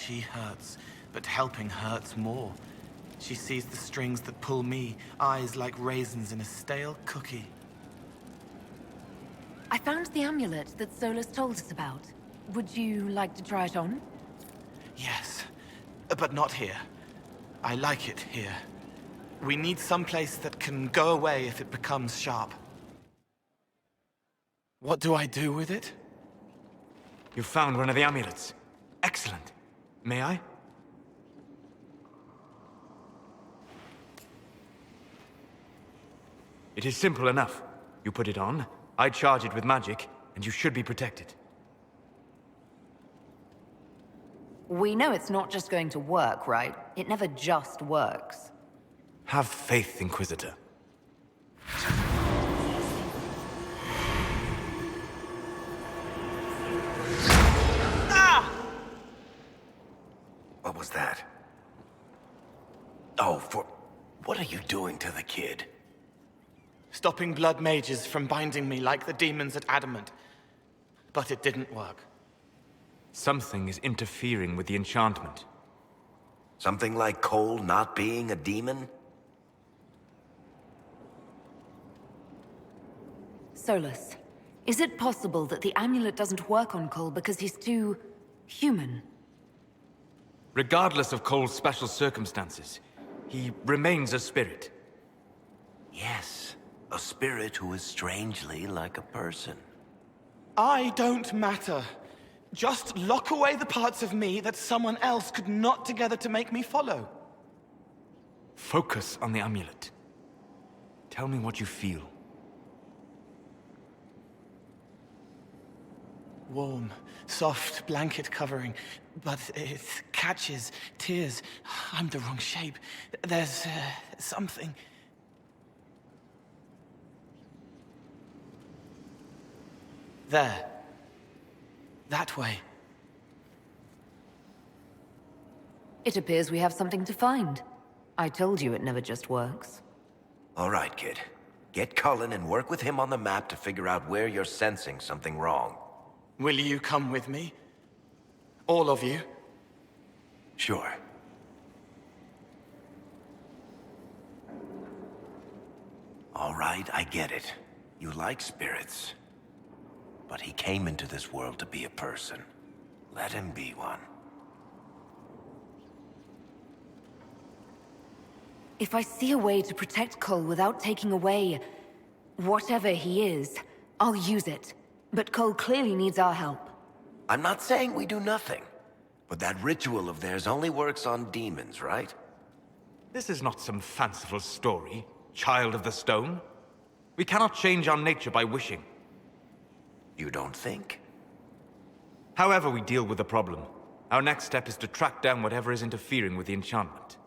she hurts, but helping hurts more. She sees the strings that pull me, eyes like raisins in a stale cookie. I found the amulet that Solus told us about. Would you like to try it on? Yes, but not here. I like it here. We need someplace that can go away if it becomes sharp. What do I do with it? You found one of the amulets. Excellent. May I? It is simple enough. You put it on, I charge it with magic, and you should be protected. We know it's not just going to work, right? It never just works. Have faith, Inquisitor. What was that? Oh, what are you doing to the kid? Stopping blood mages from binding me like the demons at Adamant. But it didn't work. Something is interfering with the enchantment. Something like Cole not being a demon? Solus, is it possible that the amulet doesn't work on Cole because he's too... human? Regardless of Cole's special circumstances, he remains a spirit. Yes, a spirit who is strangely like a person. I don't matter. Just lock away the parts of me that someone else could knot together to make me follow. Focus on the amulet. Tell me what you feel. Warm, soft blanket covering, but it catches tears. I'm the wrong shape. There's something. There. That way. It appears we have something to find. I told you it never just works. All right, kid. Get Cullen and work with him on the map to figure out where you're sensing something wrong. Will you come with me? All of you? Sure. All right, I get it. You like spirits. But he came into this world to be a person. Let him be one. If I see a way to protect Cole without taking away... whatever he is, I'll use it. But Cole clearly needs our help. I'm not saying we do nothing. But that ritual of theirs only works on demons, right? This is not some fanciful story, child of the stone. We cannot change our nature by wishing. You don't think? However we deal with the problem, our next step is to track down whatever is interfering with the enchantment.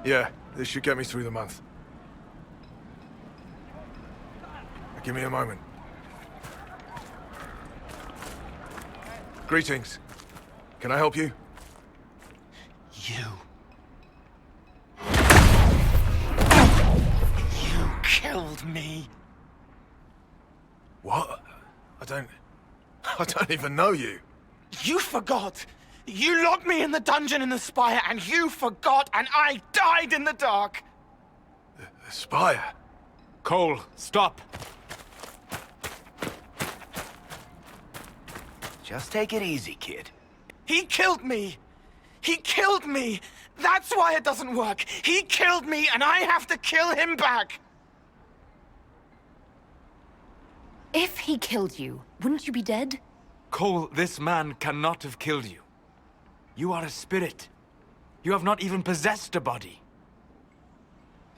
Yeah, this should get me through the month. Give me a moment. Greetings. Can I help you? You. You killed me. What? I don't even know you. You forgot. You locked me in the dungeon in the spire, and you forgot, and I died in the dark. The spire? Cole, stop! Just take it easy, kid. He killed me. He killed me. That's why it doesn't work. He killed me, and I have to kill him back. If he killed you, wouldn't you be dead? Cole, this man cannot have killed you. You are a spirit. You have not even possessed a body.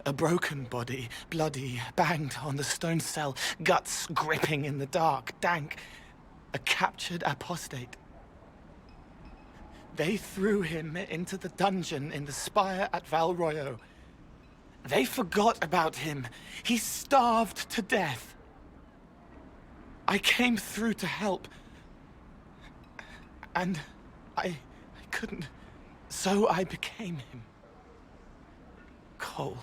A broken body, bloody, banged on the stone cell, guts gripping in the dark, dank. A captured apostate. They threw him into the dungeon in the spire at Val Royo. They forgot about him. He starved to death. I came through to help. And I couldn't. So I became him. Cole.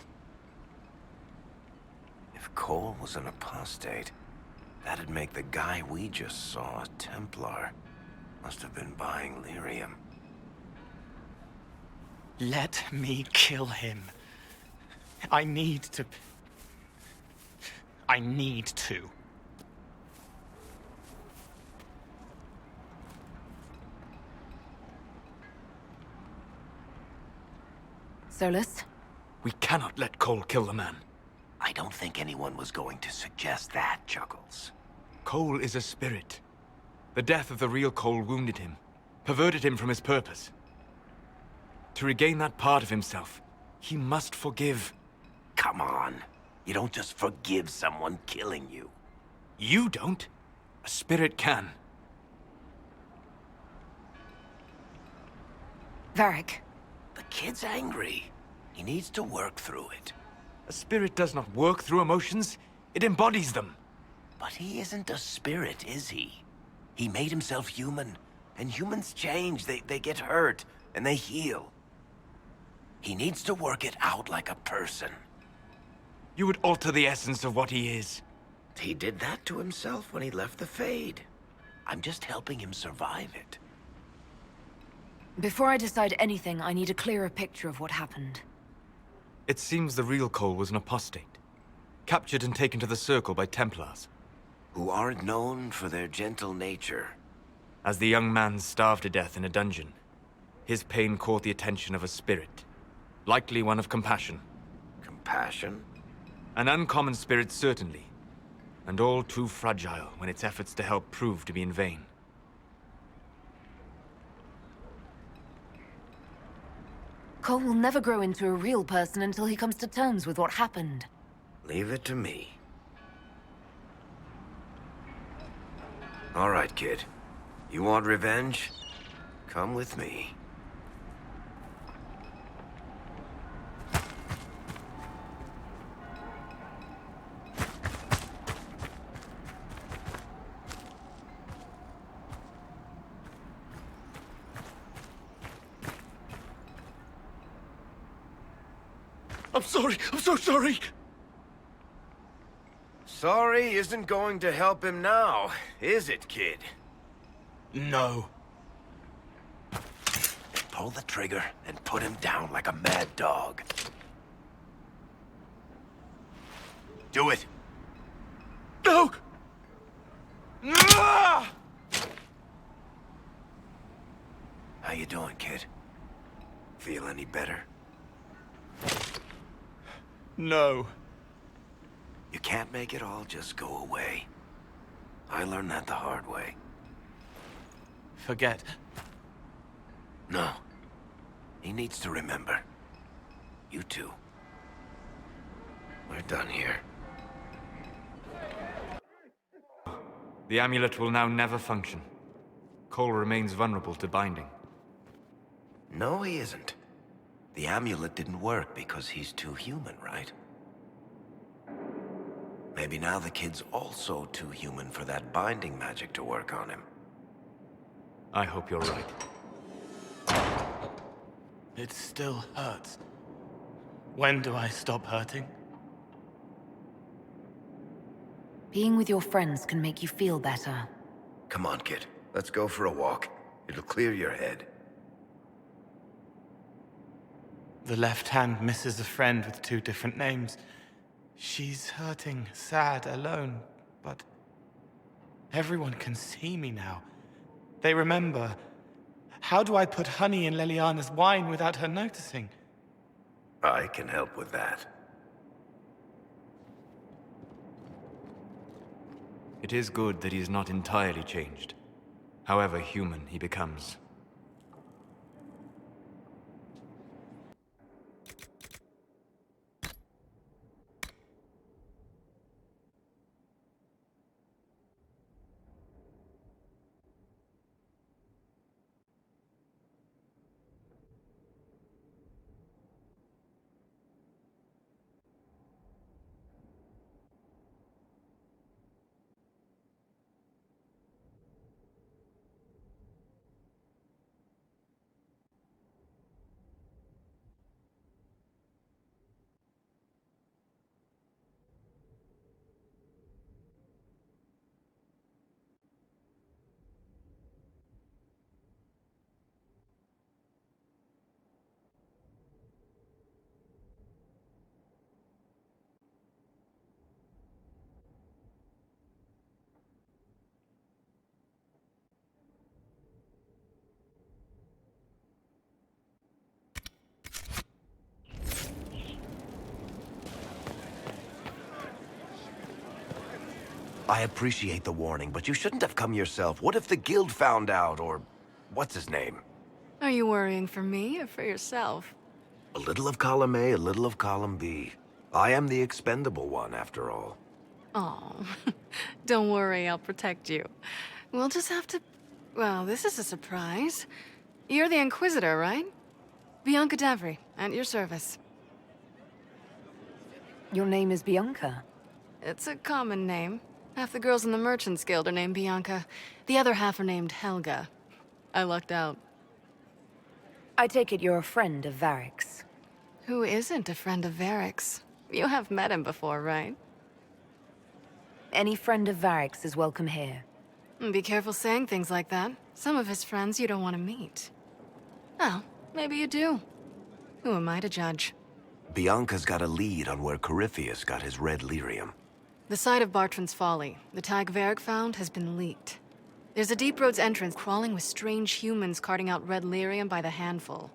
If Cole was an apostate, that'd make the guy we just saw a Templar. Must have been buying lyrium. Let me kill him. I need to. Solus? We cannot let Cole kill the man. I don't think anyone was going to suggest that, Chuckles. Cole is a spirit. The death of the real Cole wounded him, perverted him from his purpose. To regain that part of himself, he must forgive. Come on. You don't just forgive someone killing you. You don't. A spirit can. Varric. The kid's angry. He needs to work through it. A spirit does not work through emotions, it embodies them. But he isn't a spirit, is he? He made himself human, and humans change. They get hurt, and they heal. He needs to work it out like a person. You would alter the essence of what he is. He did that to himself when he left the Fade. I'm just helping him survive it. Before I decide anything, I need a clearer picture of what happened. It seems the real Cole was an apostate, captured and taken to the Circle by Templars. Who aren't known for their gentle nature. As the young man starved to death in a dungeon, his pain caught the attention of a spirit, likely one of compassion. Compassion? An uncommon spirit, certainly, and all too fragile when its efforts to help prove to be in vain. Cole will never grow into a real person until he comes to terms with what happened. Leave it to me. All right, kid. You want revenge? Come with me. I'm sorry. I'm so sorry. Sorry isn't going to help him now, is it, kid? No. Pull the trigger and put him down like a mad dog. Do it. No! Ah! How you doing, kid? Feel any better? No. You can't make it all just go away. I learned that the hard way. Forget. No. He needs to remember. You too. We're done here. The amulet will now never function. Cole remains vulnerable to binding. No, he isn't. The amulet didn't work because he's too human, right? Maybe now the kid's also too human for that binding magic to work on him. I hope you're right. It still hurts. When do I stop hurting? Being with your friends can make you feel better. Come on, kid. Let's go for a walk. It'll clear your head. The left hand misses a friend with 2 different names. She's hurting, sad, alone, but everyone can see me now. They remember. How do I put honey in Leliana's wine without her noticing? I can help with that. It is good that he is not entirely changed, however human he becomes. I appreciate the warning, but you shouldn't have come yourself. What if the guild found out, or what's his name? Are you worrying for me or for yourself? A little of column A, a little of column B. I am the expendable one, after all. Oh, don't worry, I'll protect you. We'll just have to... Well, this is a surprise. You're the Inquisitor, right? Bianca Davry, at your service. Your name is Bianca. It's a common name. Half the girls in the Merchants Guild are named Bianca. The other half are named Helga. I lucked out. I take it you're a friend of Varric's. Who isn't a friend of Varric's? You have met him before, right? Any friend of Varric's is welcome here. Be careful saying things like that. Some of his friends you don't want to meet. Oh, maybe you do. Who am I to judge? Bianca's got a lead on where Corypheus got his red lyrium. The site of Bartran's Folly, the tag Varric found, has been leaked. There's a Deep Roads entrance crawling with strange humans carting out red lyrium by the handful.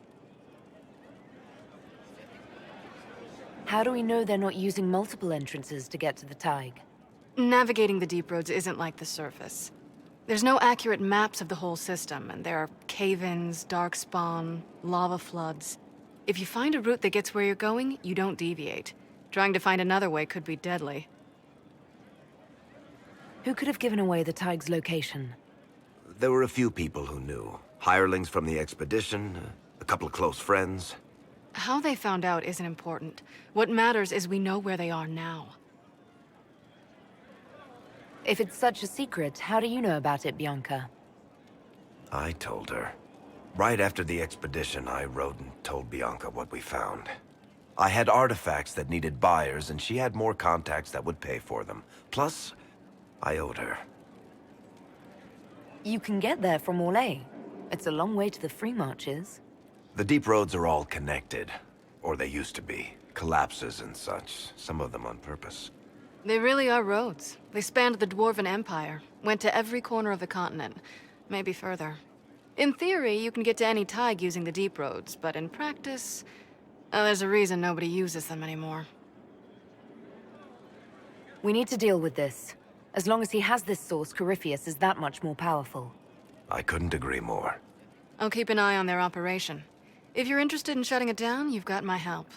How do we know they're not using multiple entrances to get to the Tig? Navigating the Deep Roads isn't like the surface. There's no accurate maps of the whole system, and there are cave-ins, darkspawn, lava floods. If you find a route that gets where you're going, you don't deviate. Trying to find another way could be deadly. Who could have given away the Tig's location? There were a few people who knew. Hirelings from the expedition, a couple of close friends. How they found out isn't important. What matters is we know where they are now. If it's such a secret, how do you know about it, Bianca? I told her. Right after the expedition, I wrote and told Bianca what we found. I had artifacts that needed buyers, and she had more contacts that would pay for them. Plus, I owed her. You can get there from Orlais. It's a long way to the Free Marches. The deep roads are all connected. Or they used to be. Collapses and such. Some of them on purpose. They really are roads. They spanned the Dwarven Empire, went to every corner of the continent, maybe further. In theory, you can get to any Tig using the deep roads, but in practice, there's a reason nobody uses them anymore. We need to deal with this. As long as he has this source, Corypheus is that much more powerful. I couldn't agree more. I'll keep an eye on their operation. If you're interested in shutting it down, you've got my help.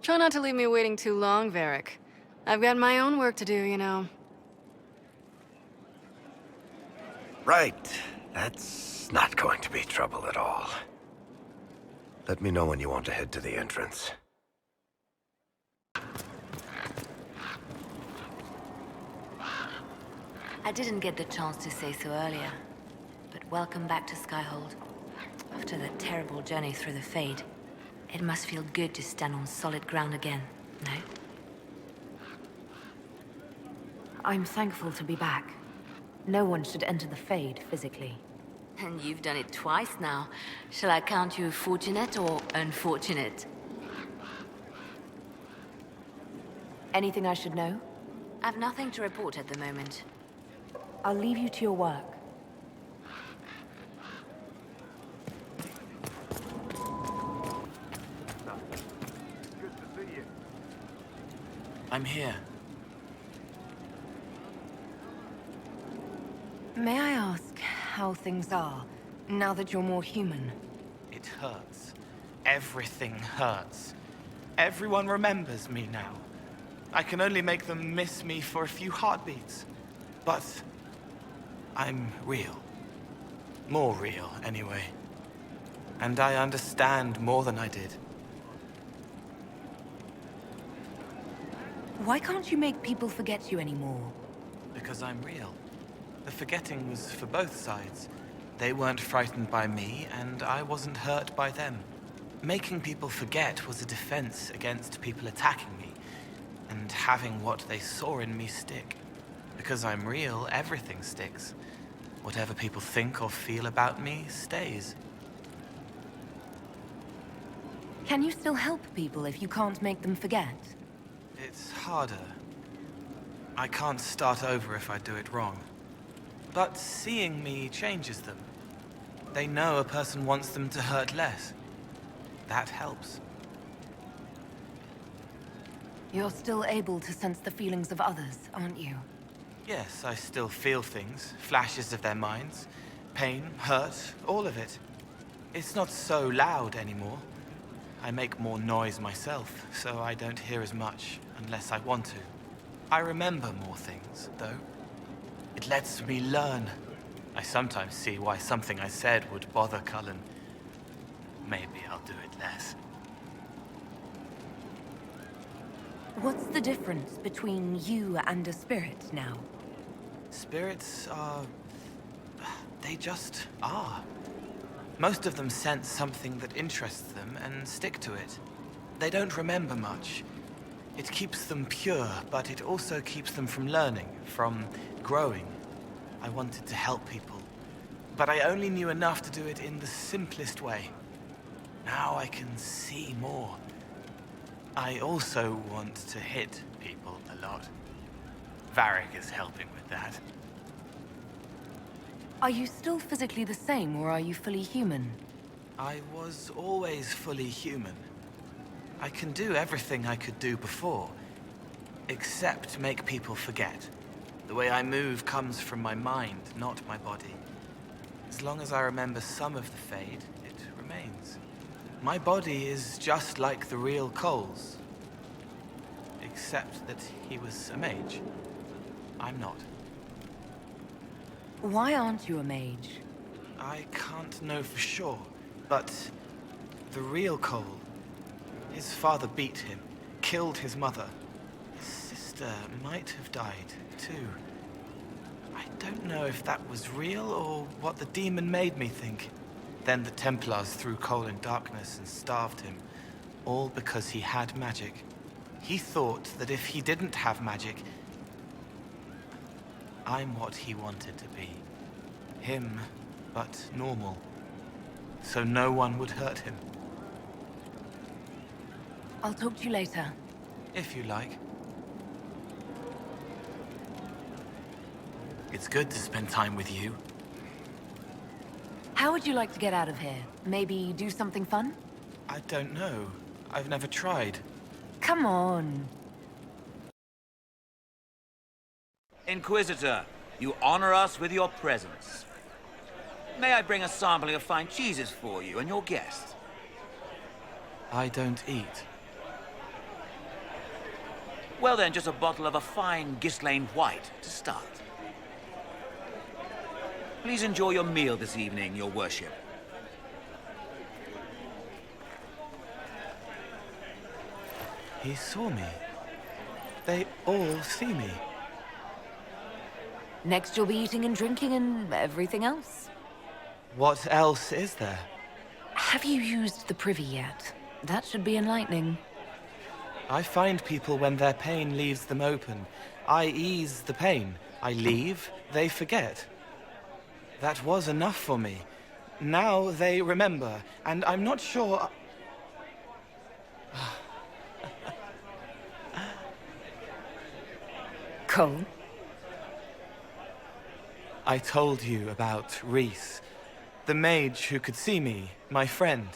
Try not to leave me waiting too long, Varric. I've got my own work to do, you know. Right. That's not going to be trouble at all. Let me know when you want to head to the entrance. I didn't get the chance to say so earlier, but welcome back to Skyhold. After that terrible journey through the Fade, it must feel good to stand on solid ground again, no? I'm thankful to be back. No one should enter the Fade physically. And you've done it twice now. Shall I count you fortunate or unfortunate? Anything I should know? I've nothing to report at the moment. I'll leave you to your work. I'm here. May I ask how things are, now that you're more human? It hurts. Everything hurts. Everyone remembers me now. I can only make them miss me for a few heartbeats. But I'm real. More real, anyway. And I understand more than I did. Why can't you make people forget you anymore? Because I'm real. The forgetting was for both sides. They weren't frightened by me, and I wasn't hurt by them. Making people forget was a defense against people attacking me, and having what they saw in me stick. Because I'm real, everything sticks. Whatever people think or feel about me stays. Can you still help people if you can't make them forget? It's harder. I can't start over if I do it wrong. But seeing me changes them. They know a person wants them to hurt less. That helps. You're still able to sense the feelings of others, aren't you? Yes, I still feel things, flashes of their minds. Pain, hurt, all of it. It's not so loud anymore. I make more noise myself, so I don't hear as much unless I want to. I remember more things, though. It lets me learn. I sometimes see why something I said would bother Cullen. Maybe I'll do it less. What's the difference between you and a spirit now? Spirits are... they just are. Most of them sense something that interests them and stick to it. They don't remember much. It keeps them pure, but it also keeps them from learning, from growing. I wanted to help people, but I only knew enough to do it in the simplest way. Now I can see more. I also want to hit people a lot. Varric is helping with that. Are you still physically the same, or are you fully human? I was always fully human. I can do everything I could do before, except make people forget. The way I move comes from my mind, not my body. As long as I remember some of the Fade, it remains. My body is just like the real Cole's, except that he was a mage. I'm not. Why aren't you a mage? I can't know for sure, but the real Cole, his father beat him, killed his mother. His sister might have died, too. I don't know if that was real or what the demon made me think. Then the Templars threw Cole in darkness and starved him, all because he had magic. He thought that if he didn't have magic, I'm what he wanted to be. Him, but normal. So no one would hurt him. I'll talk to you later. If you like. It's good to spend time with you. How would you like to get out of here? Maybe do something fun? I don't know. I've never tried. Come on. Inquisitor, you honor us with your presence. May I bring a sampling of fine cheeses for you and your guest? I don't eat. Well then, just a bottle of a fine Ghislaine White to start. Please enjoy your meal this evening, your worship. He saw me. They all see me. Next you'll be eating and drinking and everything else. What else is there? Have you used the privy yet? That should be enlightening. I find people when their pain leaves them open. I ease the pain. I leave, they forget. That was enough for me. Now they remember, and I'm not sure... Cole? I told you about Reese, the mage who could see me, my friend.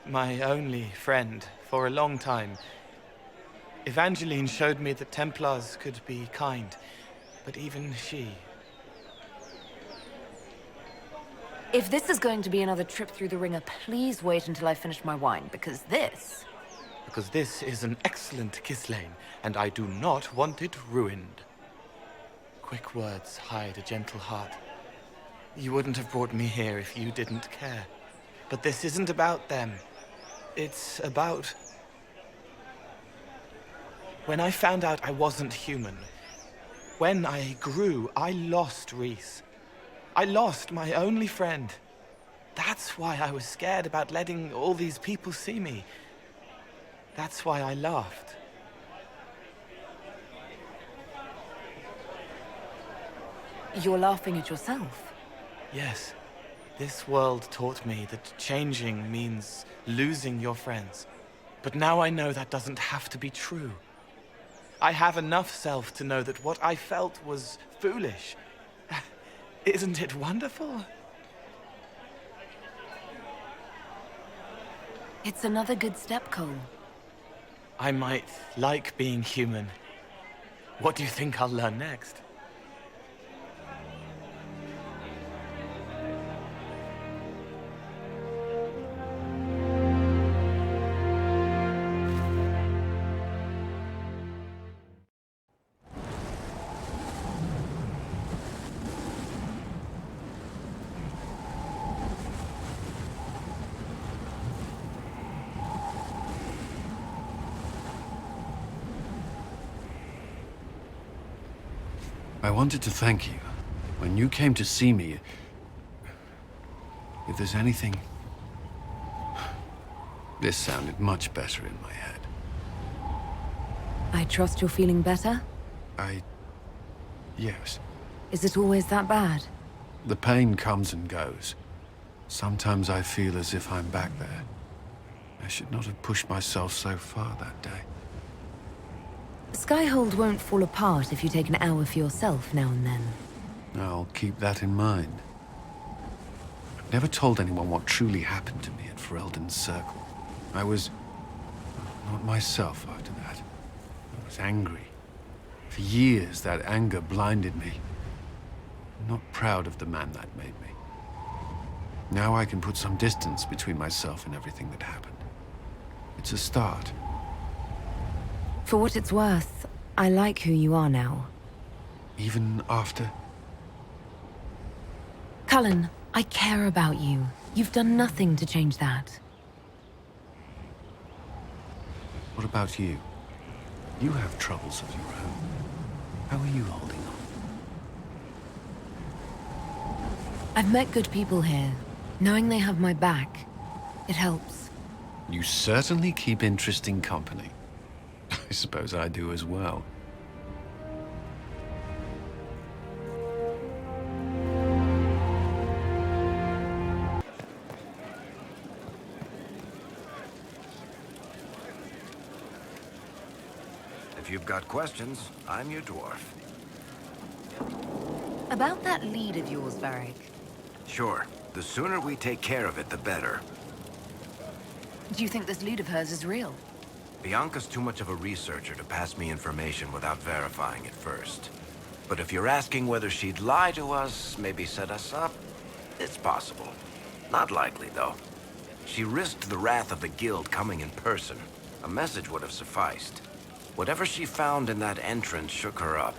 My only friend for a long time. Evangeline showed me that Templars could be kind, but even she... If this is going to be another trip through the ringer, please wait until I finish my wine, because this... Because this is an excellent Ghislaine, and I do not want it ruined. Quick words hide a gentle heart. You wouldn't have brought me here if you didn't care. But this isn't about them. It's about... When I found out I wasn't human, when I grew, I lost Reese. I lost my only friend. That's why I was scared about letting all these people see me. That's why I laughed. You're laughing at yourself. Yes. This world taught me that changing means losing your friends. But now I know that doesn't have to be true. I have enough self to know that what I felt was foolish. Isn't it wonderful? It's another good step, Cole. I might like being human, What do you think I'll learn next? I wanted to thank you. When you came to see me, if there's anything... This sounded much better in my head. I trust you're feeling better? Yes. Is it always that bad? The pain comes and goes. Sometimes I feel as if I'm back there. I should not have pushed myself so far that day. Skyhold won't fall apart if you take an hour for yourself now and then. I'll keep that in mind. I've never told anyone what truly happened to me at Ferelden's Circle. I was... not myself after that. I was angry. For years, that anger blinded me. I'm not proud of the man that made me. Now I can put some distance between myself and everything that happened. It's a start. For what it's worth, I like who you are now. Even after... Cullen, I care about you. You've done nothing to change that. What about you? You have troubles of your own. How are you holding on? I've met good people here. Knowing they have my back, it helps. You certainly keep interesting company. I suppose I do as well. If you've got questions, I'm your dwarf. About that lead of yours, Varric. Sure. The sooner we take care of it, the better. Do you think this lead of hers is real? Bianca's too much of a researcher to pass me information without verifying it first. But if you're asking whether she'd lie to us, maybe set us up, it's possible. Not likely, though. She risked the wrath of the guild coming in person. A message would have sufficed. Whatever she found in that entrance shook her up.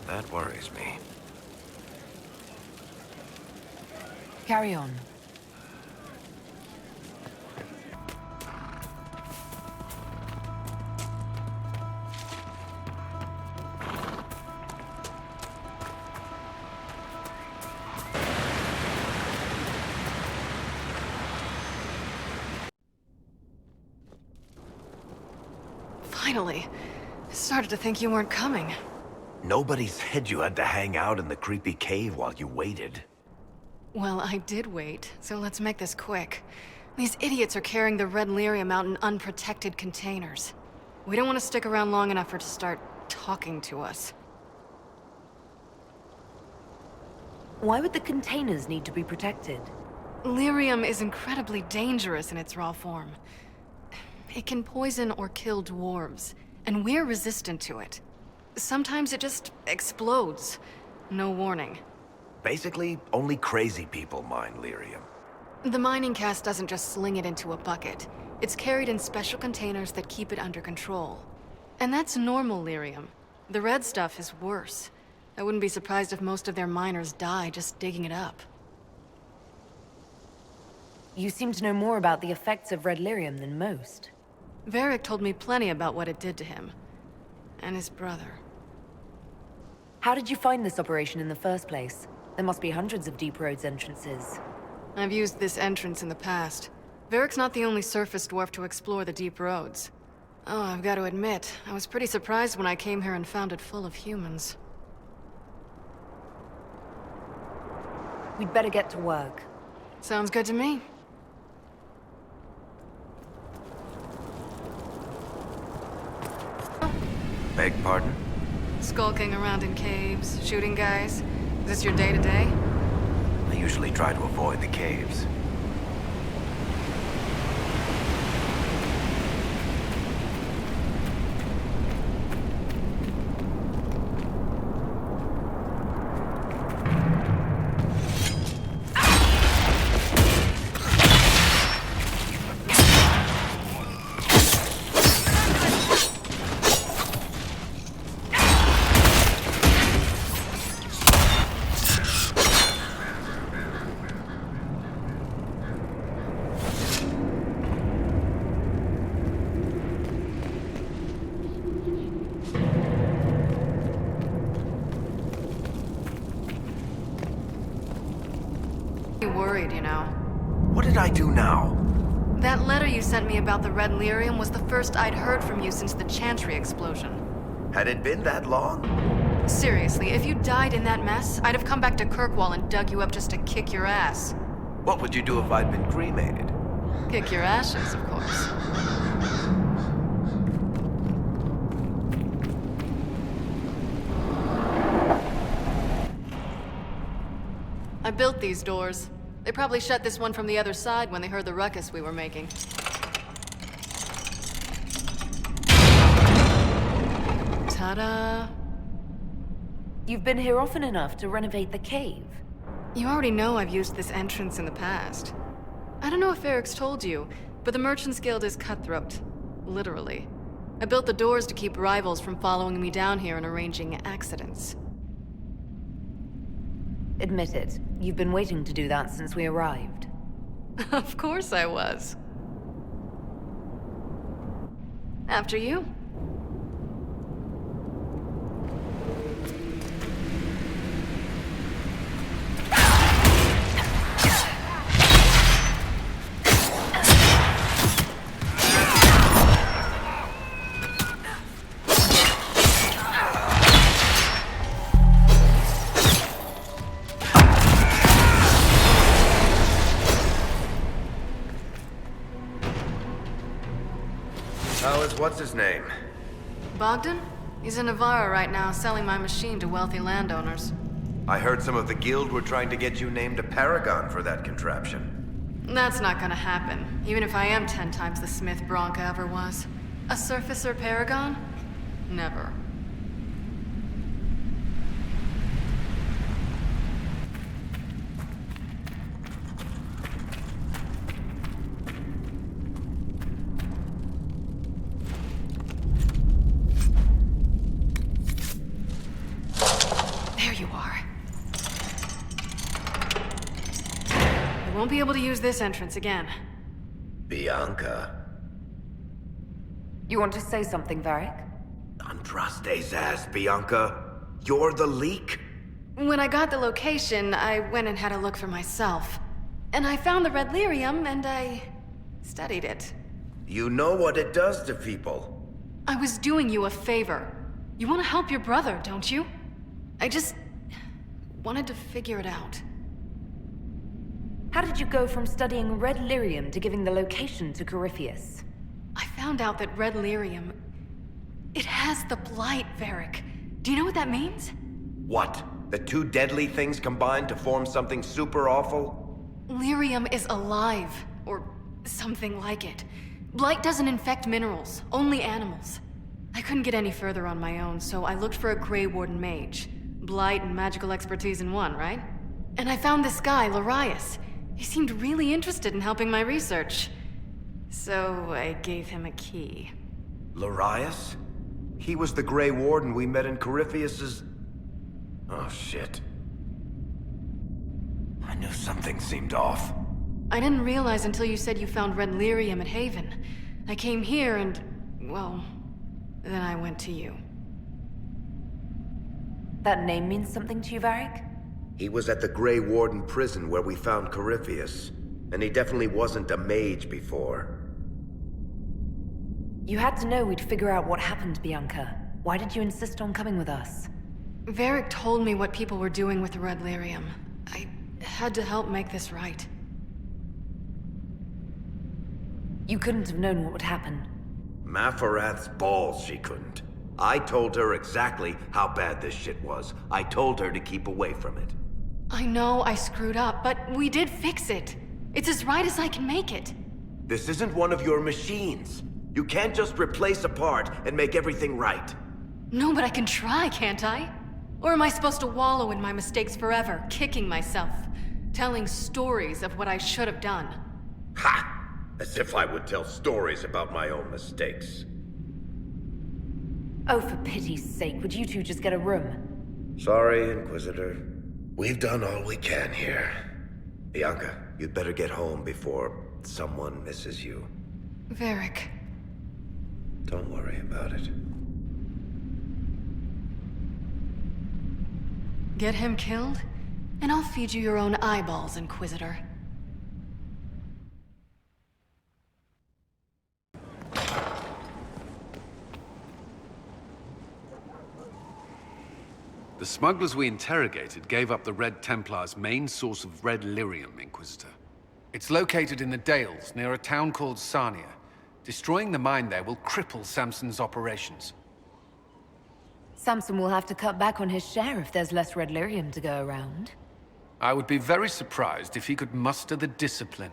That worries me. Carry on. Finally. I started to think you weren't coming. Nobody said you had to hang out in the creepy cave while you waited. Well, I did wait, so let's make this quick. These idiots are carrying the red lyrium out in unprotected containers. We don't want to stick around long enough for it to start talking to us. Why would the containers need to be protected? Lyrium is incredibly dangerous in its raw form. It can poison or kill dwarves, and we're resistant to it. Sometimes it just explodes. No warning. Basically, only crazy people mine lyrium. The mining cast doesn't just sling it into a bucket. It's carried in special containers that keep it under control. And that's normal lyrium. The red stuff is worse. I wouldn't be surprised if most of their miners die just digging it up. You seem to know more about the effects of red lyrium than most. Varric told me plenty about what it did to him. And his brother. How did you find this operation in the first place? There must be hundreds of Deep Roads entrances. I've used this entrance in the past. Varric's not the only surface dwarf to explore the Deep Roads. Oh, I've got to admit, I was pretty surprised when I came here and found it full of humans. We'd better get to work. Sounds good to me. Beg pardon? Skulking around in caves, shooting guys. Is this your day-to-day? I usually try to avoid the caves. worried, you know. What did I do now? That letter you sent me about the Red Lyrium was the first I'd heard from you since the Chantry explosion. Had it been that long? Seriously, if you died in that mess, I'd have come back to Kirkwall and dug you up just to kick your ass. What would you do if I'd been cremated? Kick your ashes, of course. I built these doors. They probably shut this one from the other side when they heard the ruckus we were making. Ta-da! You've been here often enough to renovate the cave. You already know I've used this entrance in the past. I don't know if Eric's told you, but the Merchants Guild is cutthroat. Literally. I built the doors to keep rivals from following me down here and arranging accidents. Admit it, you've been waiting to do that since we arrived. Of course I was. After you. What's his name? Bogdan? He's in Navarra right now, selling my machine to wealthy landowners. I heard some of the guild were trying to get you named a paragon for that contraption. That's not gonna happen, even if I am 10 times the Smith Bronca ever was. A surfacer paragon? Never. Won't be able to use this entrance again. Bianca. You want to say something, Varric? Andraste's ass, Bianca. You're the leak? When I got the location, I went and had a look for myself. And I found the Red Lyrium, and I studied it. You know what it does to people. I was doing you a favor. You want to help your brother, don't you? I just wanted to figure it out. How did you go from studying Red Lyrium to giving the location to Corypheus? I found out that Red Lyrium... it has the Blight, Varric. Do you know what that means? What? The two deadly things combined to form something super awful? Lyrium is alive, or something like it. Blight doesn't infect minerals, only animals. I couldn't get any further on my own, so I looked for a Grey Warden mage. Blight and magical expertise in one, right? And I found this guy, Larius. He seemed really interested in helping my research. So I gave him a key. Larius? He was the Grey Warden we met in Corypheus's... Oh, shit. I knew something seemed off. I didn't realize until you said you found Red Lyrium at Haven. I came here and... well... then I went to you. That name means something to you, Varric? He was at the Grey Warden prison where we found Corypheus. And he definitely wasn't a mage before. You had to know we'd figure out what happened, Bianca. Why did you insist on coming with us? Varric told me what people were doing with the Red Lyrium. I had to help make this right. You couldn't have known what would happen. Mafarath's balls, she couldn't. I told her exactly how bad this shit was. I told her to keep away from it. I know I screwed up, but we did fix it. It's as right as I can make it. This isn't one of your machines. You can't just replace a part and make everything right. No, but I can try, can't I? Or am I supposed to wallow in my mistakes forever, kicking myself, telling stories of what I should have done? Ha! As if I would tell stories about my own mistakes. Oh, for pity's sake, would you two just get a room? Sorry, Inquisitor. We've done all we can here. Bianca, you'd better get home before someone misses you. Varric. Don't worry about it. Get him killed, and I'll feed you your own eyeballs, Inquisitor. The smugglers we interrogated gave up the Red Templar's main source of red lyrium, Inquisitor. It's located in the Dales, near a town called Sarnia. Destroying the mine there will cripple Samson's operations. Samson will have to cut back on his share if there's less red lyrium to go around. I would be very surprised if he could muster the discipline.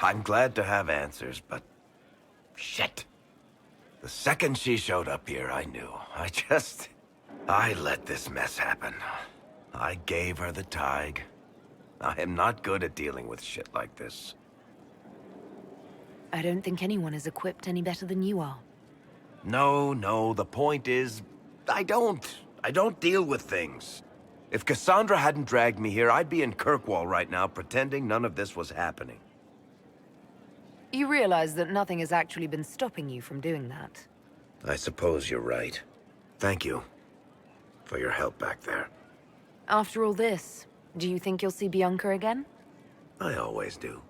I'm glad to have answers, but... shit. The second she showed up here, I knew. I let this mess happen. I gave her the Tig. I am not good at dealing with shit like this. I don't think anyone is equipped any better than you are. No, the point is... I don't deal with things. If Cassandra hadn't dragged me here, I'd be in Kirkwall right now pretending none of this was happening. You realize that nothing has actually been stopping you from doing that. I suppose you're right. Thank you for your help back there. After all this, do you think you'll see Bianca again? I always do.